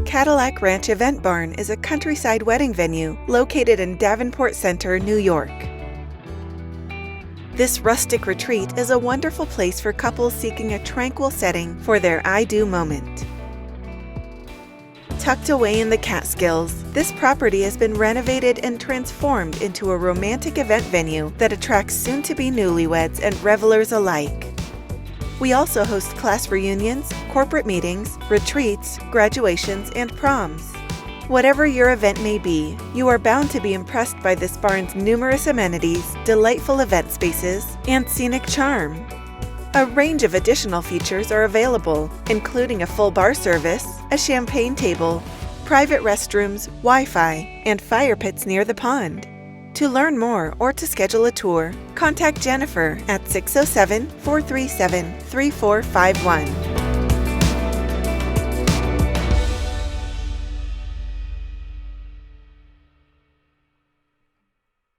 Cadillac Ranch Event Barn is a countryside wedding venue located in Davenport Center, New York. This rustic retreat is a wonderful place for couples seeking a tranquil setting for their I-do moment. Tucked away in the Catskills, this property has been renovated and transformed into a romantic event venue that attracts soon-to-be newlyweds and revelers alike. We also host class reunions, corporate meetings, retreats, graduations, and proms. Whatever your event may be, you are bound to be impressed by this barn's numerous amenities, delightful event spaces, and scenic charm. A range of additional features are available, including a full bar service, a champagne table, private restrooms, Wi-Fi, and fire pits near the pond. To learn more or to schedule a tour, contact Jennifer at 607-437-3451.